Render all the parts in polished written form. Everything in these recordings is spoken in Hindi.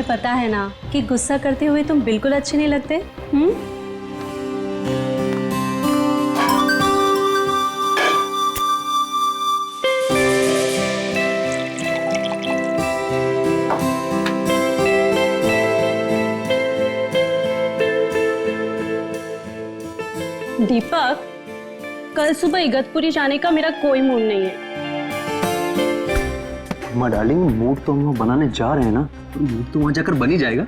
पता है ना कि गुस्सा करते हुए तुम बिल्कुल अच्छे नहीं लगते। दीपक, कल सुबह इगतपुरी जाने का मेरा कोई मूड नहीं है। माँ डार्लिंग, मूड तो हम लोग बनाने जा रहे हैं ना, तो मूड तो वहाँ जाकर बन ही जाएगा।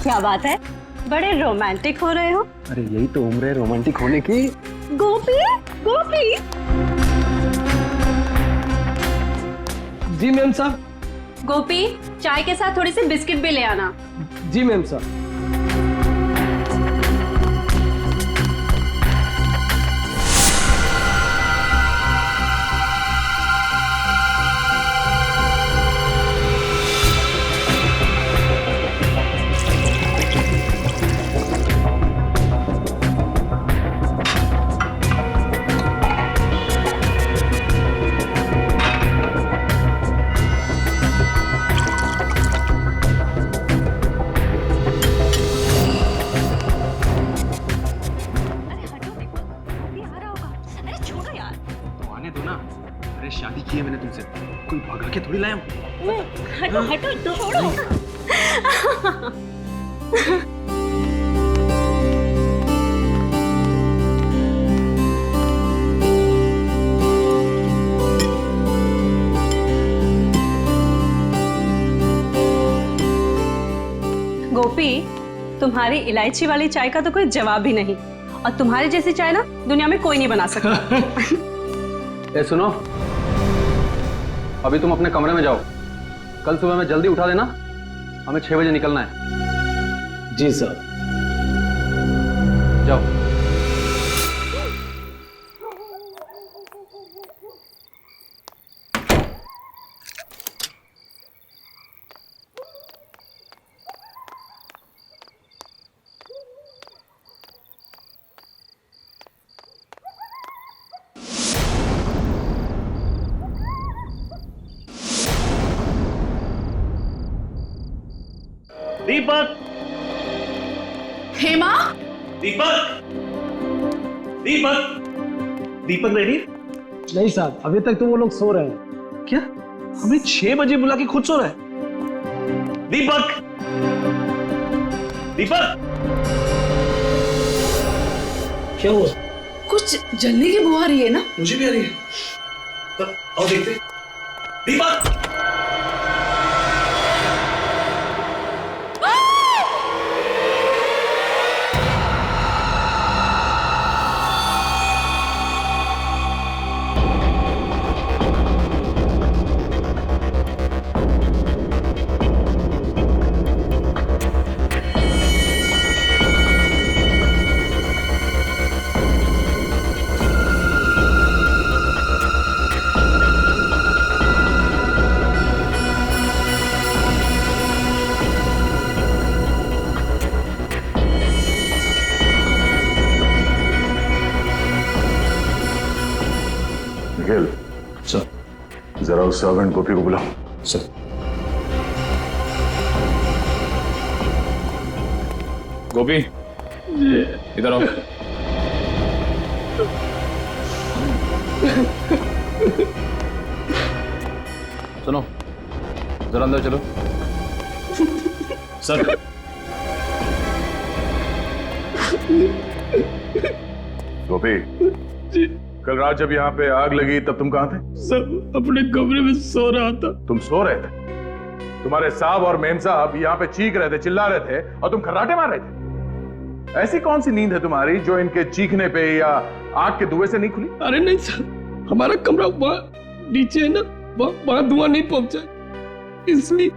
क्या बात है, बड़े रोमांटिक हो रहे हो। अरे यही तो उम्र है रोमांटिक होने की। गोपी, गोपी। जी मैम साहब। गोपी, चाय के साथ थोड़ी सी बिस्किट भी ले आना। जी मैम साहब। शादी की है मैंने तुमसे, कोई भगा के थोड़ी लाया हूं। हटो हटो, छोड़ो। गोपी, तुम्हारी इलायची वाली चाय का तो कोई जवाब ही नहीं, और तुम्हारी जैसी चाय ना दुनिया में कोई नहीं बना सकता। ए सुनो, अभी तुम अपने कमरे में जाओ, कल सुबह में जल्दी उठा देना, हमें 6 बजे निकलना है। जी सर। जाओ। दीपक, हेमा, दीपक, दीपक, दीपक रेडी? नहीं साहब, अभी तक तो वो लोग सो रहे हैं। क्या? हमें 6 बजे बुला के खुद सो रहा है? दीपक, दीपक, क्या हुआ? कुछ जलने की बू आ रही है ना? मुझे भी आ रही है। तब आओ देखते। दीपक, सर, जरा उस सर्वेंट गोपी को बुलाओ। सर। गोपी, इधर आओ। सुनो, जरा अंदर चलो। सर, गोपी, कल रात जब यहाँ पे आग लगी तब तुम कहाँ थे? सर, अपने कमरे में सो रहा था। तुम सो रहे थे? तुम्हारे साहब और मेम साहब यहाँ पे चीख रहे थे, चिल्ला रहे थे, और तुम खर्राटे मार रहे थे। ऐसी कौन सी नींद है तुम्हारी जो इनके चीखने पे या आग के धुएं से नहीं खुली? अरे नहीं सर, हमारा कमरा वहाँ नीचे है ना, वहाँ धुआं नहीं पहुंचा, इसलिए।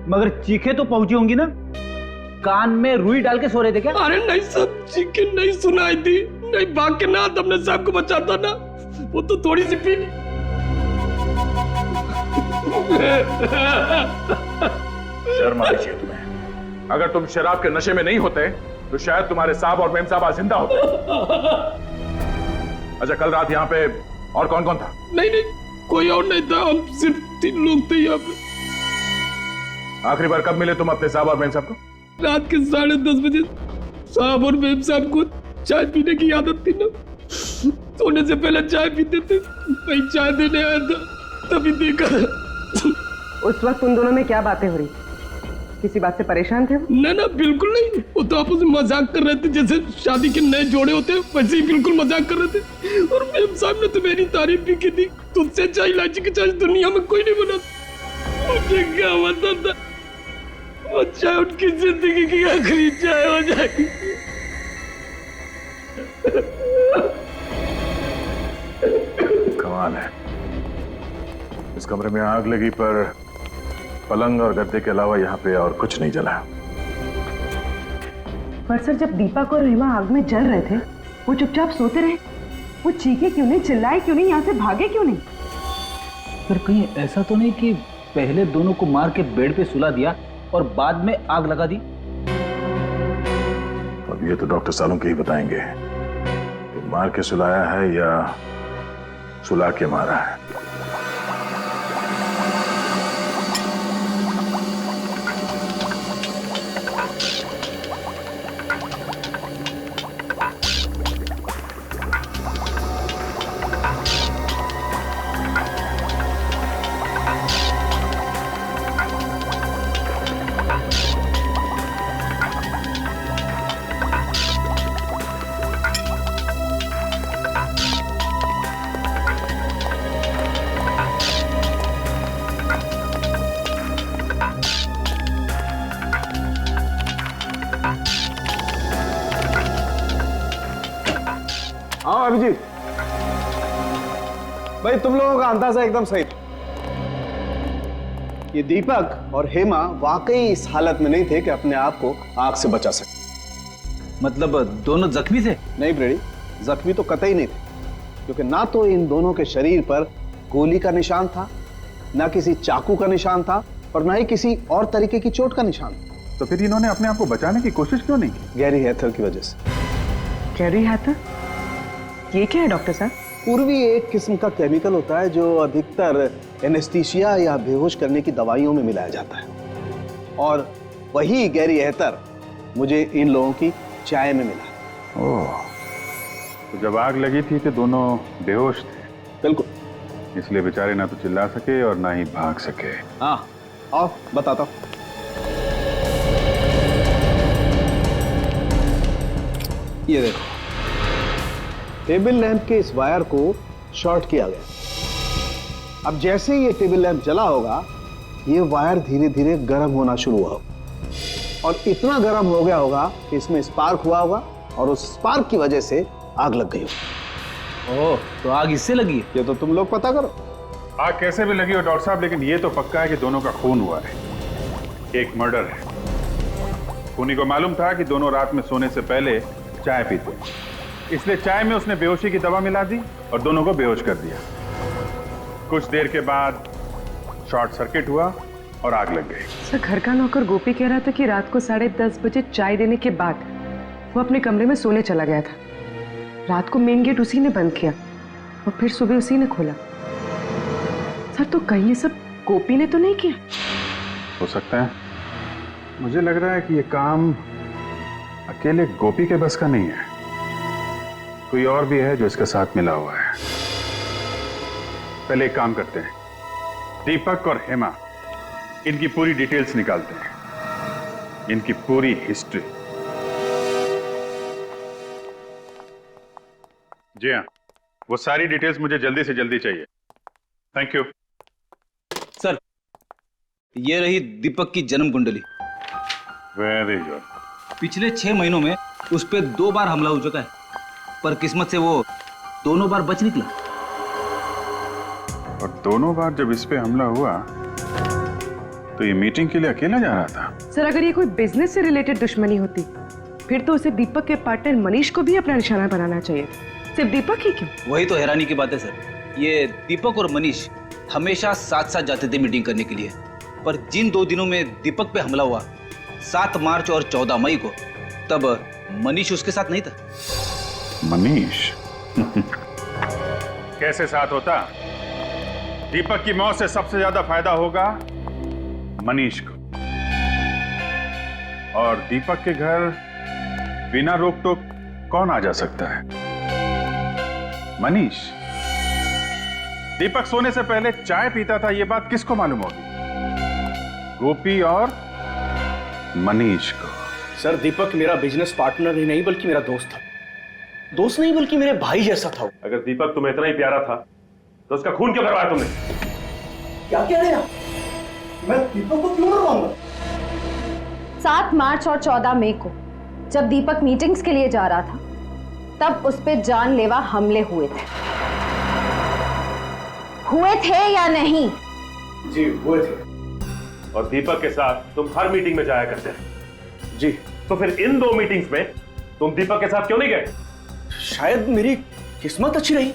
मगर चीखे तो पहुंची होंगी ना? कान में रुई डाल के सो रहे थे क्या? अरे नहीं सर, चीखें नहीं सुनाई थी। नहीं भाग के ना अपने साहब को बचाता ना, वो तो थोड़ी सी पी ली। शर्म आनी चाहिए तुम्हें। अगर तुम शराब के नशे में नहीं होते तो शायद तुम्हारे साहब और मेम साहब आज जिंदा होते। अच्छा, कल रात यहाँ पे और कौन कौन था? नहीं, कोई और नहीं था, हम सिर्फ 3 लोग थे यहाँ पे। आखिरी बार कब मिले तुम अपने साहब और मेम साहब को? रात के 10:30 बजे साहब और मेम साहब को चाय पीने की आदत थी ना, सोने से पहले चाय पीते थे। मैं चाय देने आया था, तभी देखा। उस वक्त उन दोनों में क्या बातें हो रही? किसी बात से परेशान थे? ना बिल्कुल नहीं, वो तो आपस में मजाक कर रहे थे, जैसे शादी के नए जोड़े होते हैं वैसे ही बिल्कुल मजाक कर रहे थे। और मेम साहब ने तो मेरी तारीफ भी की थी, तुझसे चाय इलायची की चाय दुनिया में कोई नहीं बना। मुझे क्या पता था वो चाय उनकी जिंदगी की आखिरी चाय हो जाएगी। कमाल है, इस कमरे में आग लगी पर पलंग और गद्दे के अलावा यहाँ पे और कुछ नहीं जला। पर सर, जब दीपक और हेमा आग में जल रहे थे वो चुपचाप सोते रहे। वो चीखे क्यों नहीं, चिल्लाए क्यों नहीं, यहाँ से भागे क्यों नहीं? पर कहीं ऐसा तो नहीं कि पहले दोनों को मार के बेड पे सुला दिया और बाद में आग लगा दी? अब ये तो डॉक्टर सालुंके ही बताएंगे कि मार के सुलाया है या सुला के मारा है। हाँ अभिजीत भाई, तुम लोगों का अंदाजा एकदम सही था। ये दीपक और हेमा वाकई इस हालत में नहीं थे कि अपने आप को आग से बचा सके। मतलब दोनों जख्मी थे? नहीं ब्रेडी, जख्मी तो कतई नहीं थे, क्योंकि ना तो इन दोनों के शरीर पर गोली का निशान था, ना किसी चाकू का निशान था, और ना ही किसी और तरीके की चोट का निशान। तो फिर इन्होंने अपने आप को बचाने की कोशिश क्यों नहीं की? गैरी हैथर की वजह से। गैरी हैथर? ये क्या है डॉक्टर साहब? पूर्वी एक किस्म का केमिकल होता है जो अधिकतर एनेस्थीसिया या बेहोश करने की दवाइयों में मिलाया जाता है, और वही गैरी हैथर मुझे इन लोगों की चाय में मिला। ओह, तो जब आग लगी थी तो दोनों बेहोश थे? बिल्कुल, इसलिए बेचारे ना तो चिल्ला सके और ना ही भाग सके। हाँ आओ बताता हूं। ये देखो, टेबल लैंप के इस वायर को शॉर्ट किया गया। अब जैसे ही ये टेबल लैंप जला होगा, ये वायर धीरे धीरे गर्म होना शुरू हुआ होगा, और इतना गर्म हो गया होगा कि इसमें स्पार्क हुआ होगा, और उस स्पार्क की वजह से आग लग गई होगी। ओह, तो आग इससे लगी है? ये तो तुम लोग पता करो। आग कैसे भी लगी हो डॉक्टर साहब, लेकिन ये तो पक्का है कि दोनों का खून हुआ है। एक मर्डर है। खूनी को मालूम था कि दोनों रात में सोने से पहले चाय पीते, इसलिए चाय में उसने बेहोशी की दवा मिला दी और दोनों को बेहोश कर दिया। कुछ देर के बाद शॉर्ट सर्किट हुआ और आग लग गई। सर, घर का नौकर गोपी कह रहा था कि रात को 10:30 बजे चाय देने के बाद वो अपने कमरे में सोने चला गया था। रात को मेन गेट उसी ने बंद किया और फिर सुबह उसी ने खोला। सर, तो कहीं ये सब गोपी ने तो नहीं किया? हो सकता है। मुझे लग रहा है कि ये काम अकेले गोपी के बस का नहीं है, कोई और भी है जो इसके साथ मिला हुआ है। पहले एक काम करते हैं, दीपक और हेमा, इनकी पूरी डिटेल्स निकालते हैं, इनकी पूरी हिस्ट्री। जी हाँ, वो सारी डिटेल्स मुझे जल्दी से जल्दी चाहिए। थैंक यू सर, ये रही दीपक की जन्म कुंडली। Very good. पिछले 6 महीनों में उस पर 2 बार हमला हो चुका है, पर किस्मत से वो दोनों बार बच निकला। और दोनों बार जब इस पे हमला हुआ तो ये मीटिंग के लिए अकेला जा रहा था। सर, अगर ये कोई बिजनेस से रिलेटेड दुश्मनी होती फिर तो उसे दीपक के पार्टनर मनीष को भी अपना निशाना बनाना चाहिए। सिर्फ दीपक ही क्यों? वही तो हैरानी की बात है सर। ये दीपक और मनीष हमेशा साथ साथ जाते थे मीटिंग करने के लिए, पर जिन 2 दिनों में दीपक पे हमला हुआ, 7 मार्च और 14 मई को, तब मनीष उसके साथ नहीं था। मनीष कैसे साथ होता? दीपक की मौत से सबसे ज्यादा फायदा होगा मनीष को, और दीपक के घर बिना रोक टोक कौन आ जा सकता है? मनीष। दीपक सोने से पहले चाय पीता था, यह बात किसको मालूम होगी? गोपी और मनीष को। सर, दीपक मेरा बिजनेस पार्टनर ही नहीं बल्कि मेरा दोस्त था। दोस्त नहीं बल्कि मेरे भाई जैसा था। अगर दीपक तुम्हें इतना ही प्यारा था तो उसका खून क्यों करवाया तुमने? क्या कह रहे हैं आप? मैं दीपक को क्यों मरवाऊंगा? 7 मार्च और 14 मई को जब दीपक मीटिंग्स के लिए जा रहा था तब उस पे जानलेवा हमले हुए थे या नहीं? जी हुए थे। और दीपक के साथ तुम हर मीटिंग में जाया करते हैं। जी। तो फिर इन 2 मीटिंग्स में तुम दीपक के साथ क्यों नहीं गए? शायद मेरी किस्मत अच्छी रही।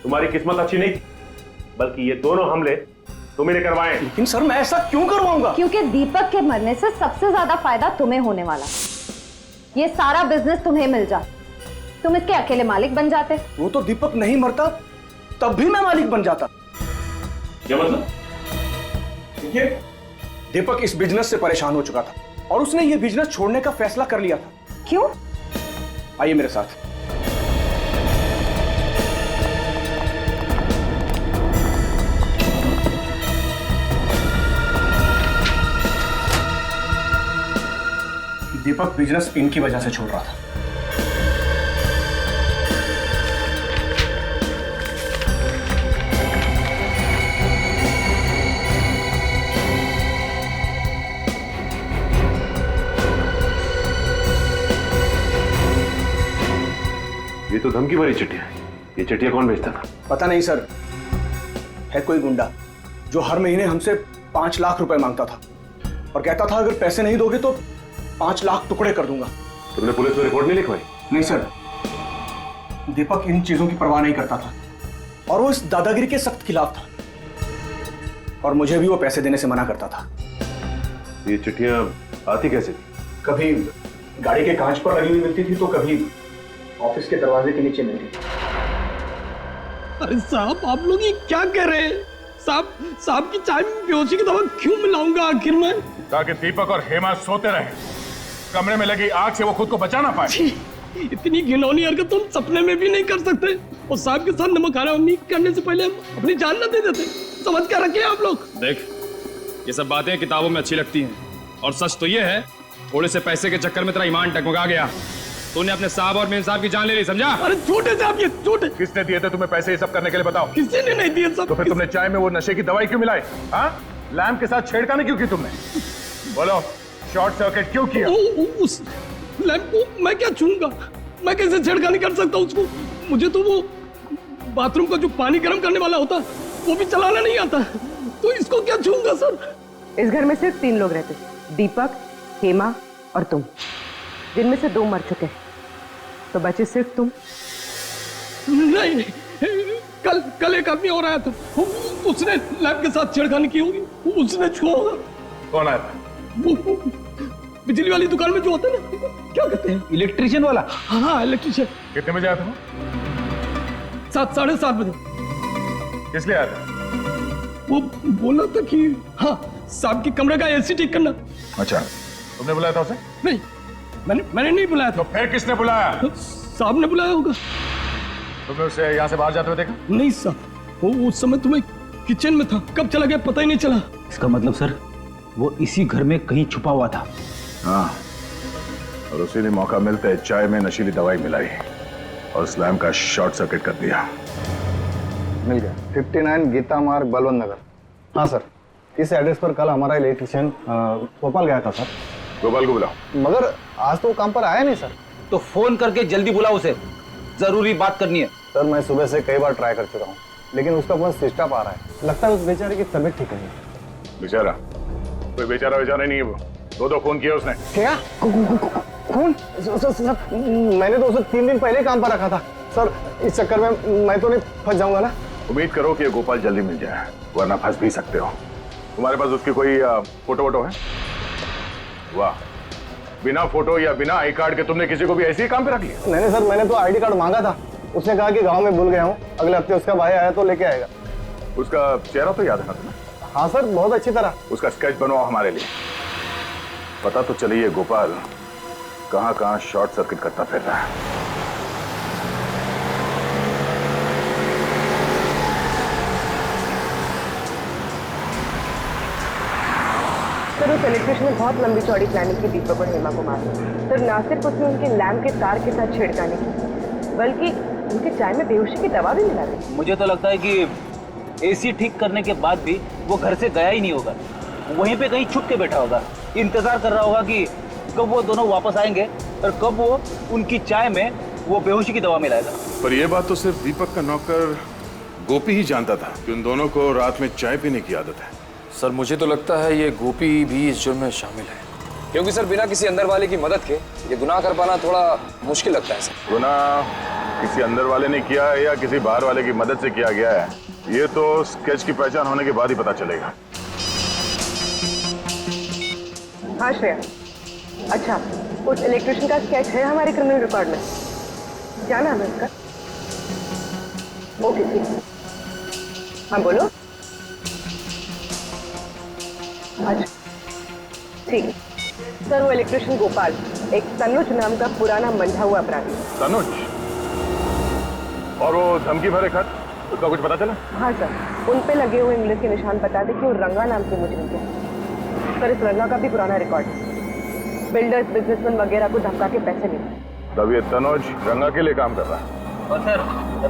तुम्हारी किस्मत अच्छी नहीं थी, बल्कि ये दोनों हमले तुम्ही ने करवाए। लेकिन सर, मैं ऐसा क्यों करवाऊंगा? क्योंकि दीपक के मरने से सबसे ज्यादा फायदा तुम्हें होने वाला। ये सारा बिजनेस तुम्हें मिल जाता, तुम इसके अकेले मालिक बन जाते। वो तो दीपक नहीं मरता तब भी मैं मालिक बन जाता। क्या मतलब? देखिए, दीपक इस बिजनेस से परेशान हो चुका था और उसने ये बिजनेस छोड़ने का फैसला कर लिया था। क्यों? आइए मेरे साथ। दीपक बिजनेस इनकी वजह से छोड़ रहा था। ये तो धमकी भरी चिट्ठियां है। ये चिट्ठियां कौन भेजता था? पता नहीं सर, है कोई गुंडा जो हर महीने हमसे 5 लाख रुपए मांगता था और कहता था अगर पैसे नहीं दोगे तो 5 लाख टुकड़े कर दूंगा। तुमने पुलिस में रिपोर्ट नहीं लिखवाई? नहीं सर, दीपक इन चीजों की परवाह नहीं करता था और वो इस दादागिरी के सख्त खिलाफ था और मुझे भी वो पैसे देने से मना करता था। ये चिट्ठियां आती कैसे थी? कभी गाड़ी के कांच पर लगी हुई मिलती थी तो कभी ऑफिस के दरवाजे के नीचे मिलती थी। अरे साहब, आप लोग ये क्या कह रहे हैं? साहब की चाय में बेहोशी की दवा क्यों मिलाऊंगा आखिर में? ताकि दीपक और हेमा सोते रहे, कमरे में लगी आग से वो खुद को बचा ना पाए। इतनी घिनौनी हरकत तुम सपने में भी नहीं कर सकते। और साहब के साथ नमक हरामी करने से पहले हम अपनी जान न दे देते। समझ क्या रखे आप लोग? देख, ये सब बातें किताबों में अच्छी लगती हैं और सच तो ये है, थोड़े से पैसे के चक्कर में तेरा ईमान टकमका गया। तूने अपने साहब और मेम साहब की जान ले ली, समझा? अरे झूठे साहब, ये झूठे। किसने दिए थे तुम्हें पैसे ये सब करने के लिए, बताओ? किसी ने नहीं दिए सब। तो फिर तुमने चाय में वो नशे की दवाई क्यों मिलाई? हाँ, लैम्प के साथ छेड़खानी क्यों की तुमने? बोलो, शॉर्ट सर्किट क्यों किया? उस लैम्प को मैं क्या छूऊंगा? मैं कैसे छेड़खानी कर सकता हूँ उसको? मुझे तो वो बाथरूम का जो पानी गर्म करने वाला होता वो भी चलाना नहीं आता, तो इसको क्या छूऊंगा सर? इस घर में सिर्फ 3 लोग रहते, दीपक, हेमा और तुम, जिनमें से 2 मर चुके हैं, तो बचे सिर्फ तुम। नहीं, कल एक आदमी और आया था, उसने लैब के साथ छेड़खानी की होगी, उसने छुआ होगा। कौन आया था? वो बिजली वाली दुकान में जो होता है ना, क्या कहते हैं? इलेक्ट्रिशियन वाला? हाँ, इलेक्ट्रिशियन। कितने बजे आया था? 7-7:30 बजे। किस लिए आया था? वो बोला था कि हाँ, साहब के कमरे का एसी ठीक करना। अच्छा, तुमने बुलाया था उसे? नहीं, मैंने नहीं बुलाया था। तो फिर किसने बुलाया? साहब ने बुलाया होगा। तुमने उसे यहाँ से बाहर जाते हुए देखा? नहीं साहब, वो उस समय तुम्हें किचन में था, कब चला गया पता ही नहीं चला। इसका मतलब सर, वो इसी घर में कहीं छुपा हुआ था। हाँ, और उसी ने मौका मिलते चाय में नशीली दवाई मिलाई और स्लैम का शॉर्ट सर्किट कर दिया। मिल गया। 59 गीता मार्ग, बलवंत नगर। हाँ सर, इस एड्रेस पर कल हमारा इलेक्ट्रिशियन गोपाल गया था सर। गोपाल को बुलाओ। मगर आज तो काम पर आया नहीं सर। तो फोन करके जल्दी बुलाओ उसे, जरूरी बात करनी है। सर, मैं सुबह से कई बार ट्राई कर चुका हूँ, लेकिन उसका फोन स्विच ऑफ आ रहा है। लगता है उस बेचारे की तबीयत ठीक नहीं है। बेचारा? कोई बेचारा नहीं है वो। 2 फोन किया उसने। क्या? कौन? मैंने तो उसे 3 दिन पहले काम पर रखा था सर। इस चक्कर में मैं तो नहीं फंस जाऊंगा ना? उम्मीद करो कि गोपाल जल्दी मिल जाए, वरना फंस भी सकते हो। तुम्हारे पास उसकी कोई फोटो वोटो है? वाह, बिना फोटो या बिना आई कार्ड के तुमने किसी को भी ऐसे ही काम पे रख लिया? नहीं सर, मैंने तो आईडी कार्ड मांगा था। उसने कहा कि गांव में भूल गया हूँ, अगले हफ्ते उसका भाई आया तो लेके आएगा। उसका चेहरा तो याद है ना तुम्हें? हाँ सर, बहुत अच्छी तरह। उसका स्केच बनवाओ हमारे लिए। पता तो चलिए गोपाल कहां कहां शॉर्ट सर्किट करता फिर रहा है। सर उस इलेक्ट्रिशियन ने बहुत लंबी चौड़ी प्लानिंग की दीपक और हेमा को मारने की। सर ना सिर्फ उसने उनके लैम्प के तार के साथ छेड़खानी की बल्कि उनके चाय में बेहोशी की दवा भी मिला दी। मुझे तो लगता है कि एसी ठीक करने के बाद भी वो घर से गया ही नहीं होगा, वहीं पे कहीं छुप के बैठा होगा, इंतजार कर रहा होगा कि कब वो दोनों वापस आएंगे और कब वो उनकी चाय में वो बेहोशी की दवा मिलाएगा। पर यह बात तो सिर्फ दीपक का नौकर गोपी ही जानता था कि उन दोनों को रात में चाय पीने की आदत है। सर मुझे तो लगता है ये गोपी भी इस जुर्म में शामिल है, क्योंकि सर बिना किसी अंदर वाले की मदद के ये गुनाह कर पाना थोड़ा मुश्किल लगता है सर। गुनाह किसी अंदर वाले ने किया है या किसी बाहर वाले की मदद से किया गया है, ये तो स्केच की पहचान होने के बाद ही पता चलेगा। हाँ श्रेया, अच्छा उस इलेक्ट्रिशियन का स्केच है हमारे क्रिमिनल रिकॉर्ड में? क्या नाम है उसका? ओके ठीक, हाँ बोलो। अच्छा ठीक है सर, वो इलेक्ट्रिशियन गोपाल एक तनुज नाम का पुराना मंझा हुआ अपराधी। तनुज? और वो धमकी भरे खत, उसका कुछ पता चला? हाँ सर, उन पे लगे हुए इंग्लिश के निशान बताते कि वो रंगा नाम के मुजरिम थे। सर इस रंगा का भी पुराना रिकॉर्ड है, बिल्डर्स बिजनेसमैन वगैरह को धमका के पैसे लिए। तब ये तनुज रंगा के लिए काम कर रहा है। और सर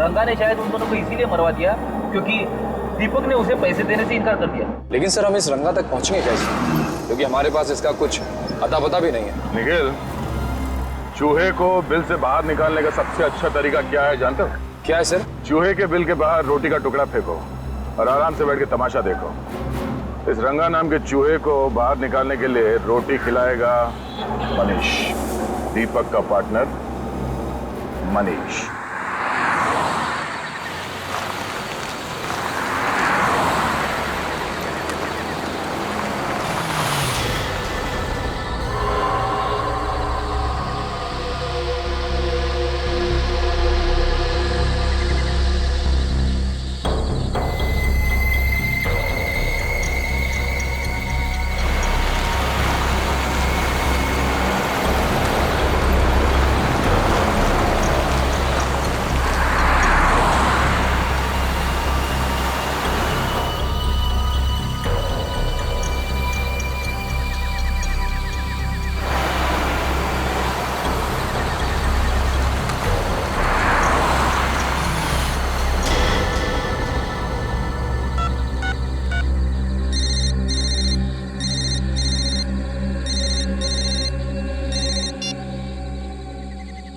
रंगा ने शायद उन दोनों को इसीलिए मरवा दिया क्योंकि दीपक ने उसे पैसे देने से इनकार कर दिया। लेकिन सर हम इस रंगा तक पहुंचेंगे कैसे, क्योंकि हमारे पास इसका कुछ अता पता भी नहीं है। निखिल, चूहे को बिल से बाहर निकालने का सबसे अच्छा तरीका क्या है जानते हो? क्या है सर? चूहे के बिल के बाहर रोटी का टुकड़ा फेंको और आराम से बैठ के तमाशा देखो। इस रंगा नाम के चूहे को बाहर निकालने के लिए रोटी खिलाएगा मनीष, दीपक का पार्टनर मनीष।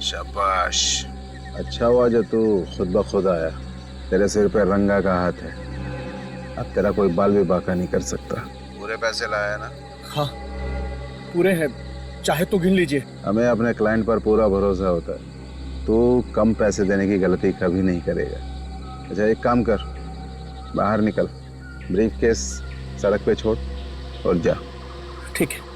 शाबाश, अच्छा हुआ जो तू खुद ब खुद आया। तेरे सिर पे रंगा का हाथ है, अब तेरा कोई बाल भी बाका नहीं कर सकता। पूरे पैसे लाया ना? हाँ पूरे हैं, चाहे तो गिन लीजिए। हमें अपने क्लाइंट पर पूरा भरोसा होता है, तू कम पैसे देने की गलती कभी नहीं करेगा। अच्छा एक काम कर, बाहर निकल, ब्रीफ केस सड़क पे छोड़ और जा। ठीक है।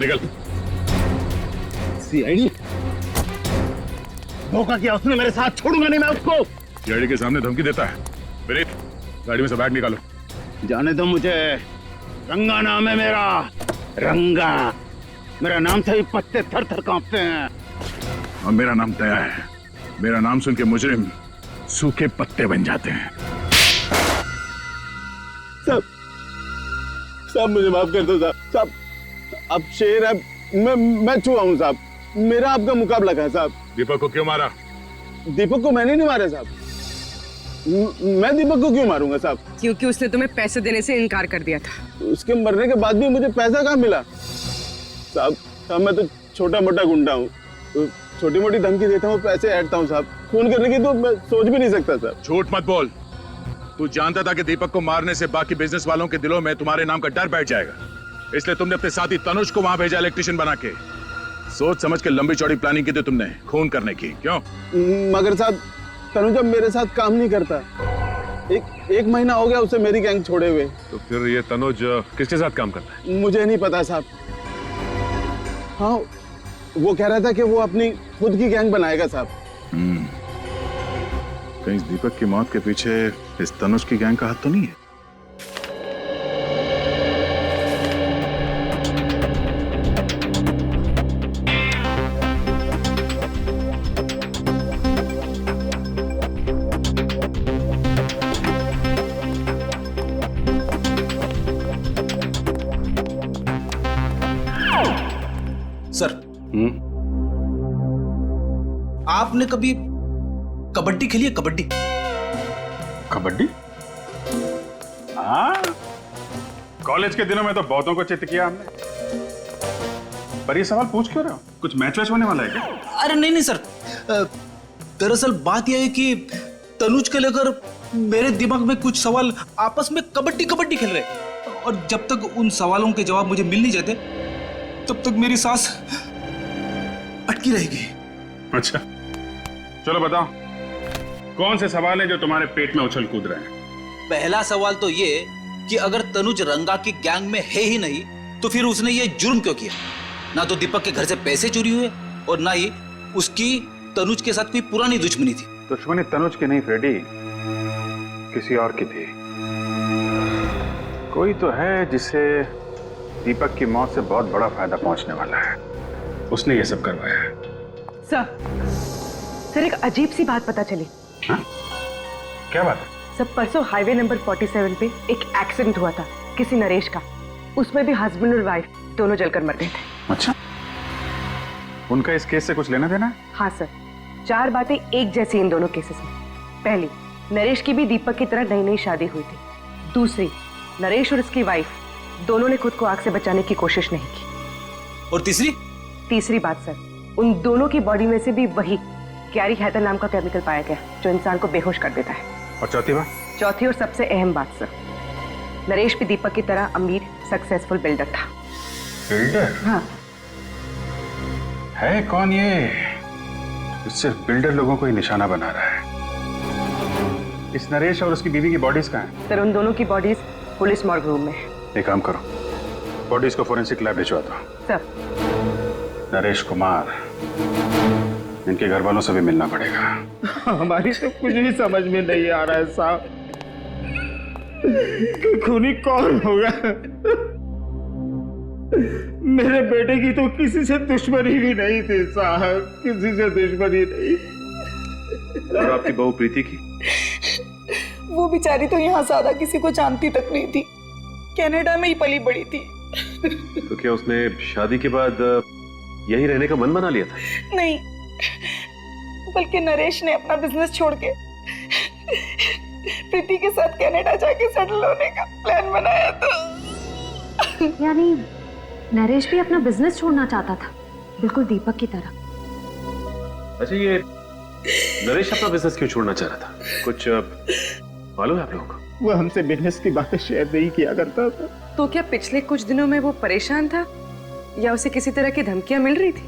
निकल। सीआईडी धोखा किया उसने मेरे साथ, छोड़ूंगा नहीं मैं उसको। सीआईडी के सामने धमकी देता है। विनीत, गाड़ी में से बैग निकालो। जाने दो मुझे, रंगा नाम है मेरा, रंगा। मेरा नाम से ही पत्ते थर थर कांपते हैं। और मेरा नाम दया है, मेरा नाम सुन के मुजरिम सूखे पत्ते बन जाते हैं। साहब मुझे माफ कर दो साहब, अब शेर है, मैं चूहा हूँ साहब, मेरा आपका मुकाबला है साहब। दीपक को क्यों मारा? दीपक को मैंने नहीं मारा साहब, मैं दीपक को क्यों मारूंगा साहब? क्योंकि उसने तुम्हें पैसे देने से इनकार कर दिया था। उसके मरने के बाद भी मुझे पैसा कहाँ मिला? साहब मैं तो छोटा मोटा गुंडा हूँ, तो छोटी मोटी धमकी देता हूँ, पैसे ऐंठता हूँ साहब। खून करने की तो मैं सोच भी नहीं सकता साहब। झूठ मत बोल। तू जानता था कि दीपक को मारने से बाकी बिजनेस वालों के दिलों में तुम्हारे नाम का डर बैठ जाएगा, इसलिए तुमने अपने साथी तनुज को वहां भेजा इलेक्ट्रिशियन बना के। सोच समझ के लंबी चौड़ी प्लानिंग की थी तुमने खून करने की, क्यों? मगर साहब तनुज अब मेरे साथ काम नहीं करता। एक महीना हो गया उसे मेरी गैंग छोड़े हुए। तो फिर ये तनुज किसके साथ काम करता है? मुझे नहीं पता साहब। हाँ, वो कह रहा था कि वो अपनी खुद की गैंग बनाएगा साहब। कहीं इस दीपक की मौत के पीछे इस तनुज की गैंग का हाथ तो नहीं है? सर, आपने कभी कबड्डी खेली है? कबड्डी? कबड्डी? हाँ, कॉलेज के दिनों में तो बहुतों को चित किया हमने। पर ये सवाल पूछ क्यों रहे हो? कुछ मैच वैच होने वाला है क्या? अरे नहीं नहीं सर, दरअसल बात यह है कि तनुज के लेकर मेरे दिमाग में कुछ सवाल आपस में कबड्डी कबड्डी खेल रहे, और जब तक उन सवालों के जवाब मुझे मिल नहीं जाते तब तक मेरी सांस अटकी रहेगी। अच्छा, चलो बताओ, कौन से सवाल है जो तुम्हारे पेट में उछल कूद रहे हैं? पहला सवाल तो ये कि अगर तनुज रंगा की गैंग में है ही नहीं तो फिर उसने ये जुर्म क्यों किया? ना तो दीपक के घर से पैसे चोरी हुए और ना ही उसकी तनुज के साथ कोई पुरानी दुश्मनी थी। दुश्मनी तनुज की नहीं फ्रेडी, किसी और की थी। कोई तो है जिसे दीपक की मौत से बहुत बड़ा फायदा पहुंचने वाला है, उसने ये सब करवाया है। सर एक अजीब सी बात पता चली। हाँ? क्या बात है? सब परसों हाईवे नंबर 47 पे एक एक्सीडेंट हुआ था किसी नरेश का। उसमें भी हस्बैंड और वाइफ दोनों जलकर मर गए थे। अच्छा, उनका इस केस से कुछ लेना देना है? हाँ सर, 4 बातें एक जैसी इन दोनों केसेस में। पहली, नरेश की भी दीपक की तरह नई नई शादी हुई थी। दूसरी, नरेश और उसकी वाइफ दोनों ने खुद को आग से बचाने की कोशिश नहीं की। और तीसरी बात सर, उन दोनों की बॉडी में से भी वही कैरी हैदर नाम का केमिकल पाया गया जो इंसान को बेहोश कर देता है। और चौथी बात? चौथी और सबसे अहम बात सर, नरेश भी दीपक की तरह अमीर सक्सेसफुल बिल्डर था। बिल्डर? हाँ। है कौन ये सिर्फ बिल्डर लोगों को ही निशाना बना रहा है? इस नरेश और उसकी बीवी की बॉडीज कहाँ हैं? सर उन दोनों की बॉडीज पुलिस मॉर्ग रूम में है। एक काम करो, बॉडीज को फोरेंसिक लैब भिजवा दो। सर, नरेश कुमार, इनके घर वालों से भी मिलना पड़ेगा। हमारी तो कुछ भी समझ में नहीं आ रहा है साहब कि खूनी कौन होगा। मेरे बेटे की तो किसी से दुश्मनी भी नहीं थी साहब, किसी से दुश्मनी नहीं। और आपकी बहू प्रीति की? वो बेचारी तो यहाँ ज्यादा किसी को जानती तक नहीं थी, कनाडा में ही पली बड़ी थी। तो क्या उसने शादी के बाद यही रहने का मन बना लिया था? नहीं, बल्कि नरेश ने अपना बिजनेस छोड़ के प्रीति के साथ कनाडा जाके सेटल होने का प्लान बनाया था। यानी नरेश भी अपना बिजनेस छोड़ना चाहता था, बिल्कुल दीपक की तरह। अच्छा, ये नरेश अपना बिजनेस क्यों छोड़ना चाह रहा था? कुछ मालूम है आप लोगों को? वो हमसे बिजनेस की बातें शेयर नहीं किया करता था। तो क्या पिछले कुछ दिनों में वो परेशान था या उसे किसी तरह की धमकियां मिल रही थी?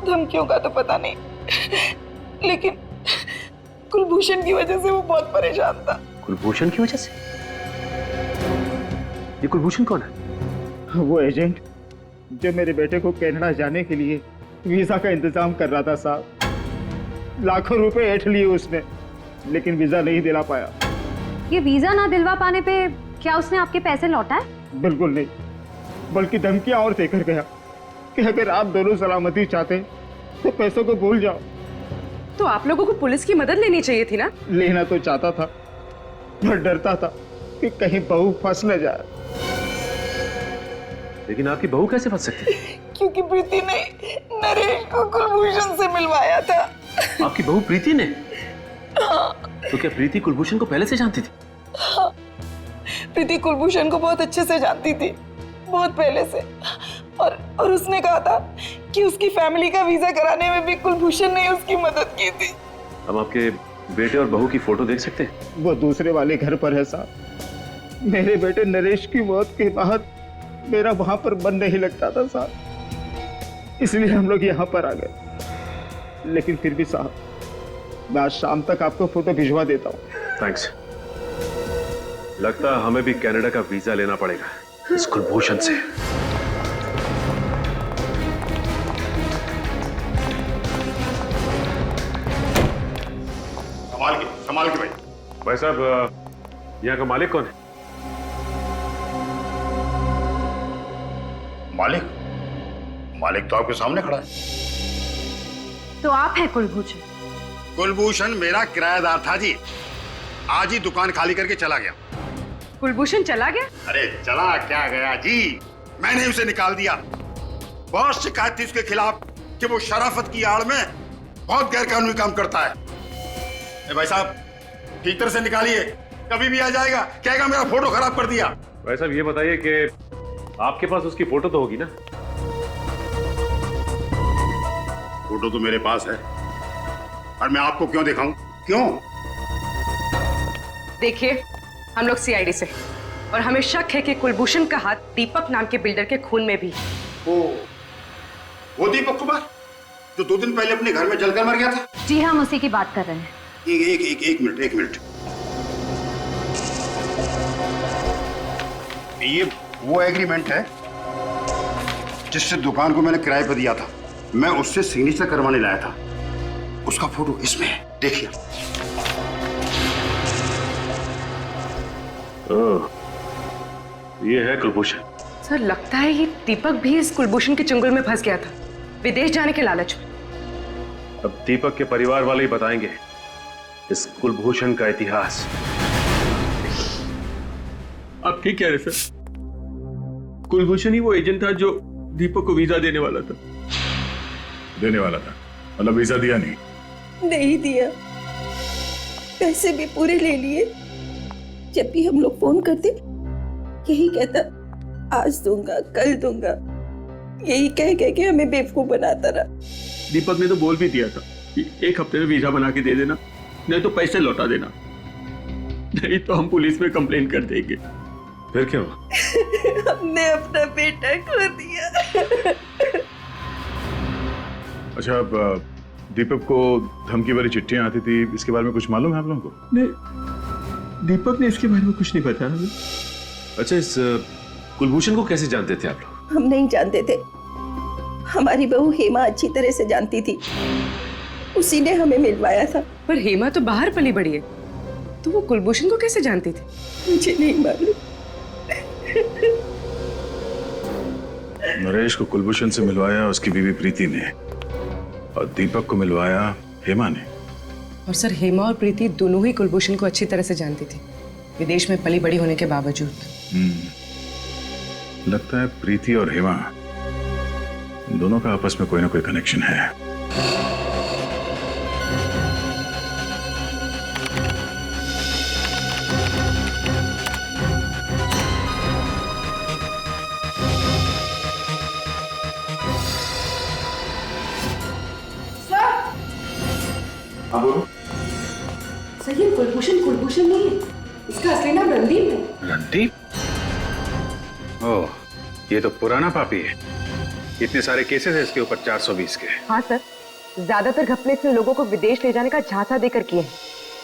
धमकियों का तो पता नहीं, लेकिन कुलभूषण की वजह से वो बहुत परेशान था। कुलभूषण की वजह से? ये कुलभूषण कौन है? वो एजेंट जो मेरे बेटे को कनाडा जाने के लिए वीजा का इंतजाम कर रहा था साहब। लाखों रुपए ऐंठ लिए उसने, लेकिन वीजा नहीं दिला पाया। ये वीजा ना दिलवा पाने पे क्या उसने आपके पैसे लौटाए? बिल्कुल नहीं, बल्कि धमकियां और देकर गया कि अगर आप दोनों सलामती चाहते तो पैसों को भूल जाओ। तो आप लोगों को पुलिस की मदद लेनी चाहिए थी ना? लेना तो चाहता था, पर डरता था कि कहीं बहू फंस न जाए। लेकिन आपकी बहू कैसे फंस सकती? क्योंकि प्रीति ने नरेश को कुलभूषण से मिलवाया था। आपकी बहू प्रीति ने? तो क्या प्रीति कुलभूषण को पहले से जानती थी? हाँ, प्रीति कुलभूषण को बहुत अच्छे से जानती थी, बहुत पहले से। और उसने कहा था कि उसकी फैमिली का वीजा कराने में भी कुलभूषण ने उसकी मदद की थी। हम आपके बेटे और बहू की फोटो देख सकते हैं? वो दूसरे वाले घर पर है साहब। मेरे बेटे नरेश की मौत के बाद मेरा वहां पर मन नहीं लगता था साहब, इसलिए हम लोग यहाँ पर आ गए। लेकिन फिर भी साहब, मैं आज शाम तक आपको फोटो भिजवा देता हूँ। थैंक्स। लगता है हमें भी कनाडा का वीजा लेना पड़ेगा इस कुलभूषण से। संभाल के भाई। भाई साहब, यहाँ का मालिक कौन है? मालिक तो आपके सामने खड़ा है। तो आप हैं कुलभूषण? कुलभूषण मेरा किराएदार था जी, आज ही दुकान खाली करके चला गया। कुलभूषण चला गया? अरे चला क्या गया जी, मैंने उसे निकाल दिया। बहुत शिकायत थी उसके खिलाफ कि वो शराफत की आड़ में बहुत गैरकानूनी काम करता है। भाई साहब, ठीक तरह से निकालिए, कभी भी आ जाएगा, कहेगा मेरा फोटो खराब कर दिया। भाई साहब, ये बताइए कि आपके पास उसकी फोटो तो होगी ना? फोटो तो मेरे पास है, और मैं आपको क्यों दिखाऊं? क्यों? देखिए, हम लोग सीआईडी से, और हमें शक है कि कुलभूषण का हाथ दीपक नाम के बिल्डर के खून में भी। वो दीपक कुमार जो 2 दिन पहले अपने घर में जलकर मर गया था? जी हाँ, हम उसी की बात कर रहे हैं। एक मिनट। ये वो एग्रीमेंट है जिससे दुकान को मैंने किराए पर दिया था। मैं उससे सिग्नेचर करवाने लाया था, उसका फोटो इसमें है, देखिए। ये है कुलभूषण। सर, लगता है ये दीपक भी इस कुलभूषण के चंगुल में फंस गया था, विदेश जाने के लालच में। अब दीपक के परिवार वाले ही बताएंगे इस कुलभूषण का इतिहास। आप ठीक कह रहे सर, कुलभूषण ही वो एजेंट था जो दीपक को वीजा देने वाला था। मतलब वीजा दिया नहीं? नहीं दिया, पैसे भी पूरे ले लिए। जब भी हम लोग फोन करते यही कहता, आज दूंगा, कल दूंगा, यही कह के हमें बेवकूफ बनाता रहा। दीपक ने तो बोल भी दिया था कि 1 हफ्ते में वीजा बना के दे देना, नहीं तो पैसे लौटा देना, नहीं तो हम पुलिस में कंप्लेन कर देंगे। फिर क्या? हमने अपना बेटा खो दिया। अच्छा, अब दीपक को धमकी वाली चिट्ठियां आती थी, इसके बारे में कुछ मालूम है आप लोगों को? नहीं, दीपक ने इसके बारे में कुछ नहीं बताया हमें। अच्छा, इस कुलभूषण को कैसे जानते थे आप लोग? हम नहीं जानते थे, हमारी बहू हेमा अच्छी तरह से जानती थी, उसी ने हमें मिलवाया था। पर हेमा तो बाहर पली बड़ी है, तो वो कुलभूषण को कैसे जानती थी? मुझे नहीं मालूम। नरेश को कुलभूषण से मिलवाया उसकी बीवी प्रीति ने, और दीपक को मिलवाया हेमा ने। और सर, हेमा और प्रीति दोनों ही कुलभूषण को अच्छी तरह से जानती थी, विदेश में पली बड़ी होने के बावजूद। लगता है प्रीति और हेमा दोनों का आपस में कोई ना कोई कनेक्शन है। सर, ये कुलभूषण नहीं है, इसका असली नाम रणदीप है। रणदीप? ओह, ये तो पुराना पापी है। इतने सारे केसेस है इसके ऊपर, 420 के। हाँ सर, ज्यादातर घपले इसने लोगों को विदेश ले जाने का झांसा देकर किए हैं।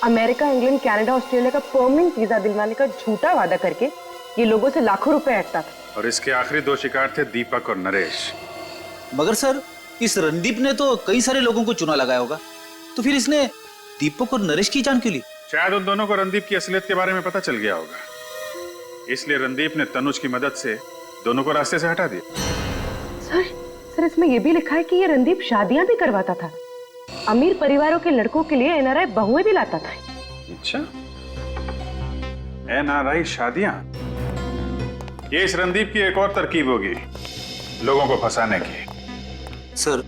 अमेरिका, इंग्लैंड, कनाडा, ऑस्ट्रेलिया का परमानेंट वीजा दिलवाने का झूठा वादा करके ये लोगों से लाखों रुपए ऐंठता था। और इसके आखिरी 2 शिकार थे दीपक और नरेश। मगर सर, इस रणदीप ने तो कई सारे लोगों को चुना लगाया होगा, तो फिर इसने दीपक और नरेश की जान क्यों ली? शायद उन दोनों को रणदीप की असलियत के बारे में पता चल गया होगा, इसलिए रणदीप ने तनुज की मदद से दोनों को रास्ते से हटा दिया। सर, इसमें यह भी लिखा है कि ये रणदीप शादियां भी करवाता था, अमीर परिवारों के लड़कों के लिए एनआरआई बहुएं भी लाता था। अच्छा, एनआरआई शादियां? ये इस रणदीप की एक और तरकीब होगी लोगों को फंसाने की। सर,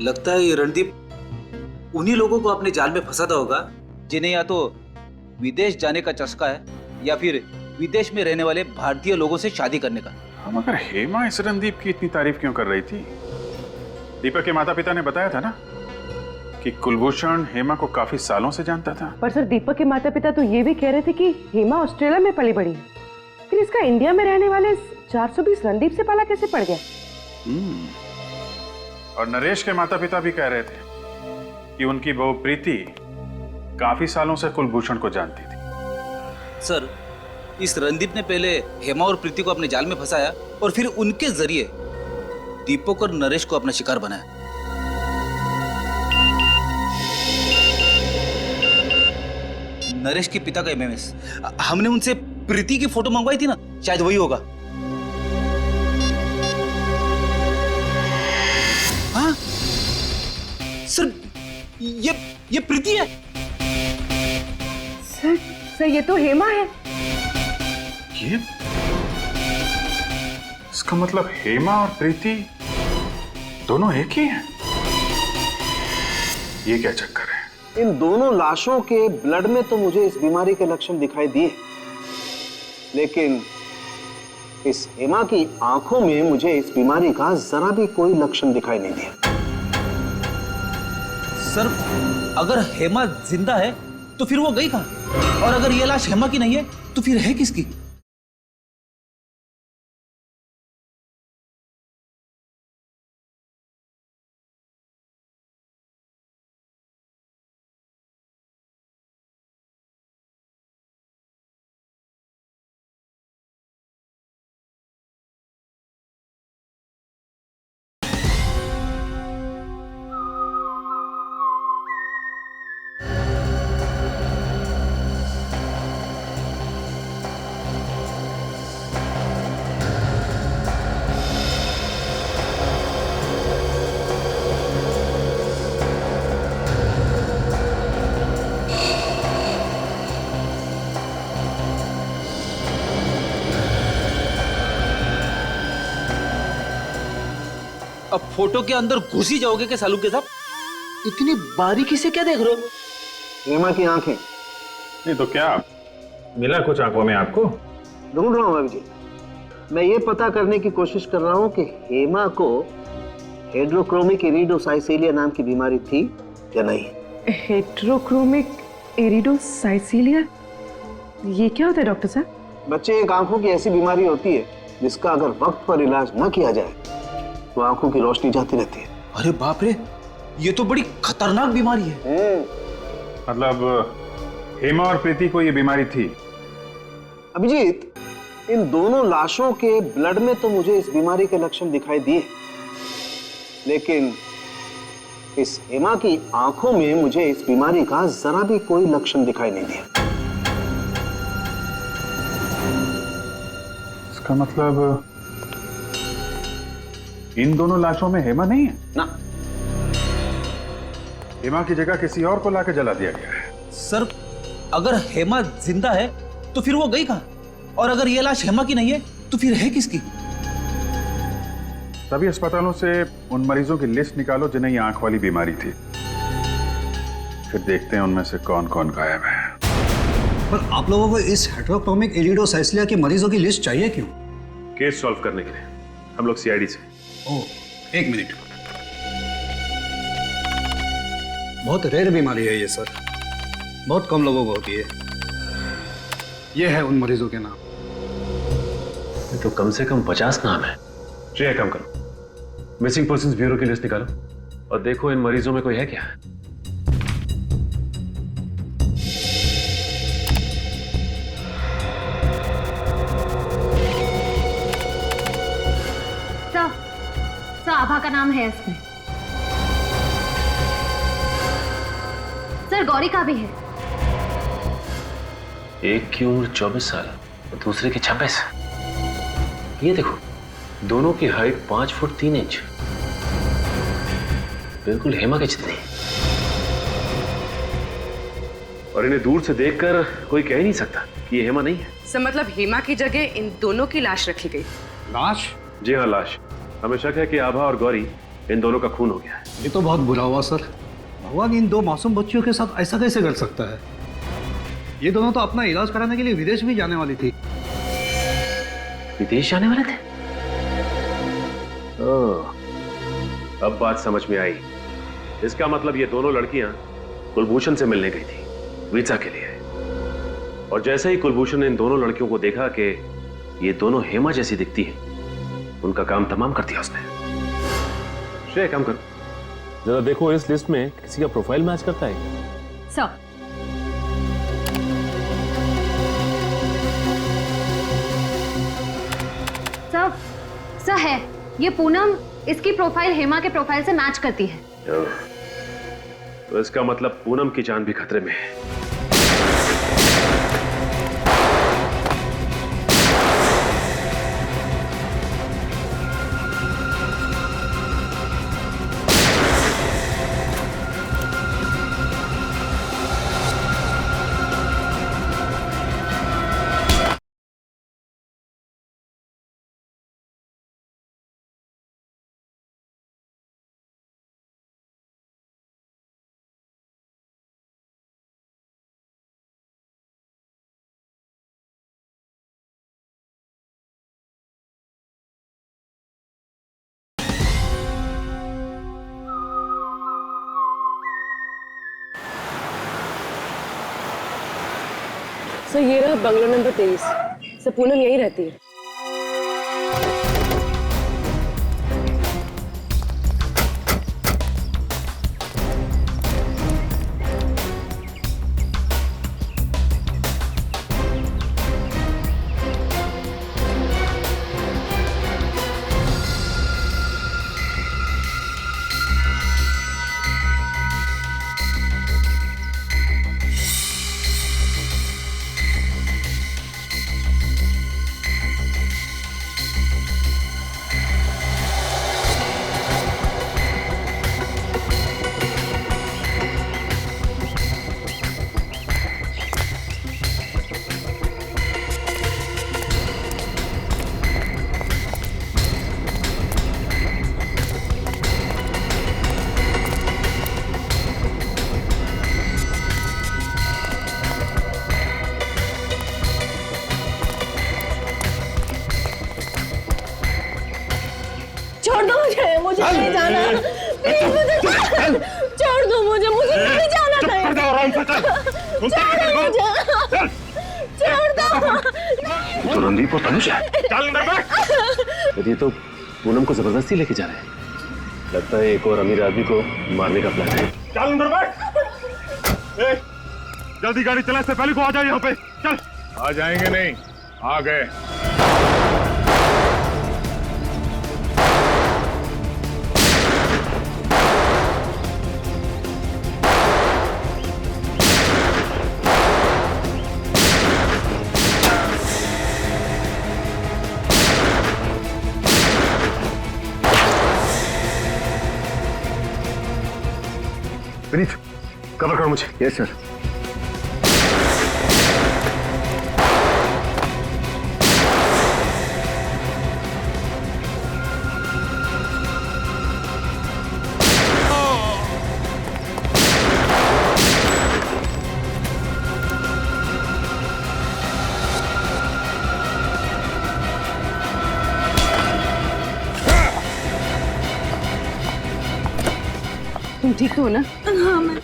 लगता है ये रणदीप उन्हीं लोगों को अपने जाल में फंसाता होगा जिन्हें या तो विदेश जाने का चस्का है या फिर विदेश में रहने वाले भारतीय लोगों से शादी करने का। हम मगर हेमा इस रणदीप की इतनी तारीफ क्यों कर रही थी? दीपक के माता पिता ने बताया था ना कि कुलभूषण हेमा को काफी सालों से जानता था। पर सर दीपक के माता पिता तो ये भी कह रहे थे कि हेमा ऑस्ट्रेलिया में पली बड़ी है, फिर इसका इंडिया में रहने वाले 420 रणदीप से पाला कैसे पड़ गया? और नरेश के माता पिता भी कह रहे थे कि उनकी बहू प्रीति काफी सालों से कुलभूषण को जानती थी। सर, इस रणदीप ने पहले हेमा और प्रीति को अपने जाल में फंसाया और फिर उनके जरिए दीपक और नरेश को अपना शिकार बनाया। नरेश के पिता का एमएमएस, हमने उनसे प्रीति की फोटो मंगवाई थी ना, शायद वही होगा। हाँ सर, ये प्रीति है। सर ये तो हेमा है। ये इसका मतलब हेमा और प्रीति दोनों एक ही हैं। ये क्या चक्कर है? इन दोनों लाशों के ब्लड में तो मुझे इस बीमारी के लक्षण दिखाई दिए, लेकिन इस हेमा की आंखों में मुझे इस बीमारी का जरा भी कोई लक्षण दिखाई नहीं दिया। सर, अगर हेमा जिंदा है तो फिर वो गई कहां? और अगर ये लाश हेमा की नहीं है तो फिर है किसकी? अब फोटो के अंदर घुस ही जाओगे क्या सालू के साथ? इतनी बारीकी से क्या देख रहे हो? हेमा की आंखें। नहीं तो क्या मिला कुछ आंखों में आपको? ढूंढ रहा हूं अभी जी। मैं ये पता करने की कोशिश कर रहा हूं कि हेमा को हेड्रोक्रोमिक इरिडोसाइसिलिया नाम की बीमारी थी या नहीं। हेड्रोक्रोमिक इरिडोसाइसिलिया, ये क्या होता है डॉक्टर साहब? बच्चे, एक आंखों की ऐसी बीमारी होती है जिसका अगर वक्त पर इलाज न किया जाए तो आंखों की रोशनी जाती रहती है। अरे बाप रे, ये तो बड़ी खतरनाक बीमारी है। मतलब हेमा और प्रीति को ये बीमारी थी? अभिजीत, इन दोनों लाशों के ब्लड में तो मुझे इस बीमारी के लक्षण दिखाई दिए, लेकिन इस हेमा की आंखों में मुझे इस बीमारी का जरा भी कोई लक्षण दिखाई नहीं दिया। इसका मतलब इन दोनों लाशों में हेमा नहीं है ना। हेमा की जगह किसी और को लाके जला दिया गया है। सर, अगर हेमा जिंदा है तो फिर वो गई कहां? और अगर ये लाश हेमा की नहीं है तो फिर है किसकी? सभी अस्पतालों से उन मरीजों की लिस्ट निकालो जिन्हें ये आंख वाली बीमारी थी, फिर देखते हैं उनमें से कौन कौन गायब है। पर आप लोगों को इस हेड्रोक्रोमिक इरिडोसाइसिलिया के मरीजों की लिस्ट चाहिए क्यों? केस सॉल्व करने के लिए। हम लोग सीआईडी से। ओह, एक मिनट। बहुत रेयर बीमारी है ये सर, बहुत कम लोगों को होती है। ये है उन मरीजों के नाम। तो कम से कम 50 नाम है। श्रेया, कम करो, मिसिंग पर्संस ब्यूरो की लिस्ट निकालो और देखो इन मरीजों में कोई है क्या। सर, आभा का नाम है इसमें। सर, गौरी का भी है। एक की उम्र 24 साल, दूसरे की 26। ये देखो, दोनों की हाइट 5 फुट 3 इंच, बिल्कुल हेमा के जितनी। और इन्हें दूर से देखकर कोई कह ही नहीं सकता कि ये हेमा नहीं है। सर, मतलब हेमा की जगह इन दोनों की लाश रखी गई। लाश? जी हाँ, लाश। हमें शक है कि आभा और गौरी इन दोनों का खून हो गया है। ये तो बहुत बुरा हुआ सर, भगवान इन दो मासूम बच्चियों के साथ ऐसा कैसे कर सकता है? ये दोनों तो अपना इलाज कराने के लिए विदेश भी जाने वाली थी। विदेश जाने वाले थे? अब बात समझ में आई। इसका मतलब ये दोनों लड़कियां कुलभूषण से मिलने गई थी वीजा के लिए, और जैसे ही कुलभूषण ने इन दोनों लड़कियों को देखा कि ये दोनों हेमा जैसी दिखती हैं, उनका काम तमाम कर दिया उसने। श्रेय, काम कर, जरा देखो इस लिस्ट में किसी का प्रोफाइल मैच करता है। सर, सर है, ये पूनम इसकी प्रोफाइल हेमा के प्रोफाइल से मैच करती है। तो इसका मतलब पूनम की जान भी खतरे में है। सर ये रहा बंगला नंबर 23। सर पूनम यहीं रहती है। छोड़ दो मुझे नहीं जाना। प्लीज मुझे छोड़ दो, मुझे नहीं जाना कहीं। छोड़ दो। तो रणदीप और तनुज है। यदि तो पूनम को जबरदस्ती लेके जा रहे हैं, लगता है एक और अमीर आदमी को मारने का प्लान है। चल अंदर बैठ। जल्दी गाड़ी चला, इससे पहले को आ जाओ यहाँ पे। चल। आ जाएंगे नहीं, आ गए। विनीत, कवर करो मुझे। Yes sir. तुम ठीक तो हो ना? हाँ मैं।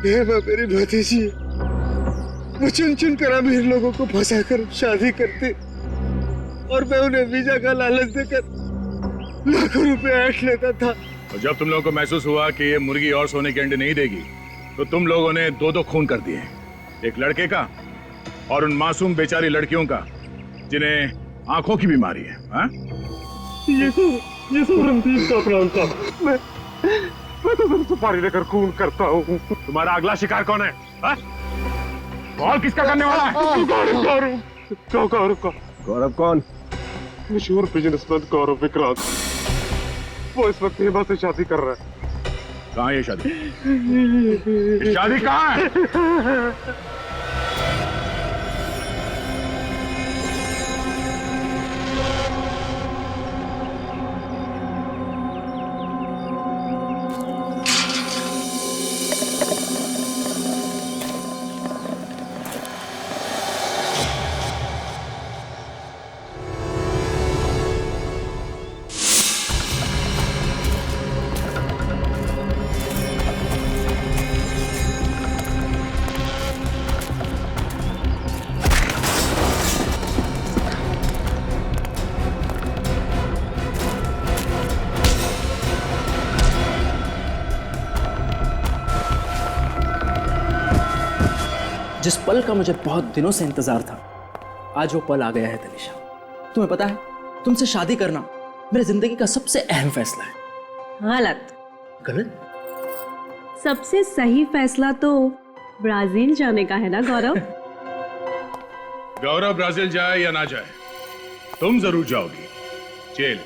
मेरी भतीजी वो चुन चुन कर अमीर लोगों को फंसाकर शादी करते और मैं उन्हें वीजा का लालच देकर लाखों रुपए ऐंठ लेता था। और जब तुम लोगों को महसूस हुआ कि ये मुर्गी और सोने के अंडे नहीं देगी, तो तुम लोगों ने दो खून कर दिए, एक लड़के का और उन मासूम बेचारी लड़कियों का जिन्हें आंखों की बीमारी है। हाँ? ये सब रणदीप का प्लान था। मैं तो सिर्फ सुपारी लेकर खून करता हूँ। तुम्हारा अगला शिकार कौन है? हाँ? और किसका करने वाला है? गौरव कौन? मशहूर बिजनेसमैन गौरव विक्रांत। वो इस वक्त हेमा से शादी कर रहा है। कहाँ है ये शादी? ये शादी कहाँ है? जिस पल का मुझे बहुत दिनों से इंतजार था, आज वो पल आ गया है तनिषा। तुम्हें पता है, तुमसे शादी करना मेरी जिंदगी का सबसे अहम फैसला है। गलत। गलत? सबसे सही फैसला तो ब्राजील जाने का है ना गौरव। गौरव ब्राजील जाए या ना जाए, तुम जरूर जाओगी जेल।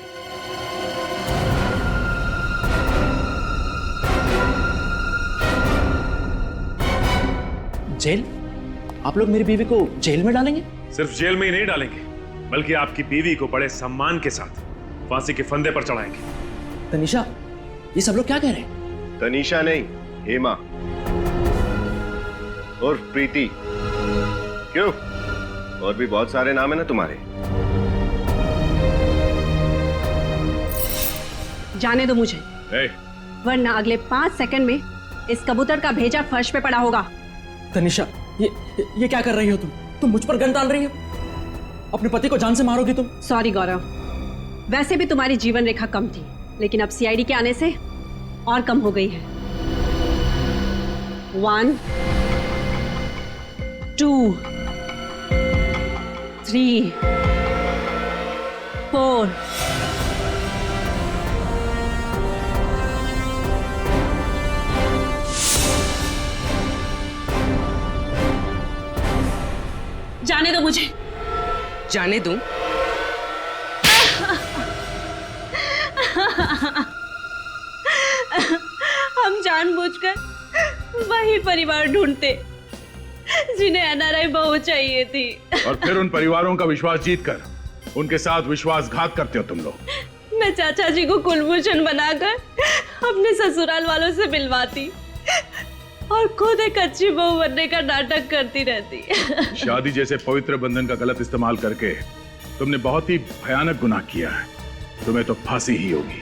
जेल? आप लोग मेरी बीवी को जेल में डालेंगे? सिर्फ जेल में ही नहीं डालेंगे, बल्कि आपकी बीवी को बड़े सम्मान के साथ फांसी के फंदे पर चढ़ाएंगे। तनिषा, ये सब लोग क्या कह रहे हैं? तनिषा नहीं, हेमा और प्रीति। क्यों, और भी बहुत सारे नाम है ना तुम्हारे। जाने दो मुझे, वरना अगले 5 सेकंड में इस कबूतर का भेजा फर्श पे पड़ा होगा। तनिषा, ये क्या कर रही हो तुम? तुम मुझ पर गन डाल रही हो? अपने पति को जान से मारोगी तुम? सॉरी गौरव, वैसे भी तुम्हारी जीवन रेखा कम थी, लेकिन अब सीआईडी के आने से और कम हो गई है। 1 2 3 4 जाने दो मुझे। जाने दूं? हम जानबूझकर वही परिवार ढूंढते जिन्हें एनआरआई बहू चाहिए थी, और फिर उन परिवारों का विश्वास जीतकर उनके साथ विश्वासघात करते हो तुम लोग। मैं चाचा जी को कुलभूषण बनाकर अपने ससुराल वालों से मिलवाती और खुद एक अच्छी बहू बनने का नाटक करती रहती। शादी जैसे पवित्र बंधन का गलत इस्तेमाल करके तुमने बहुत ही भयानक गुनाह किया है। तुम्हें तो फांसी ही होगी।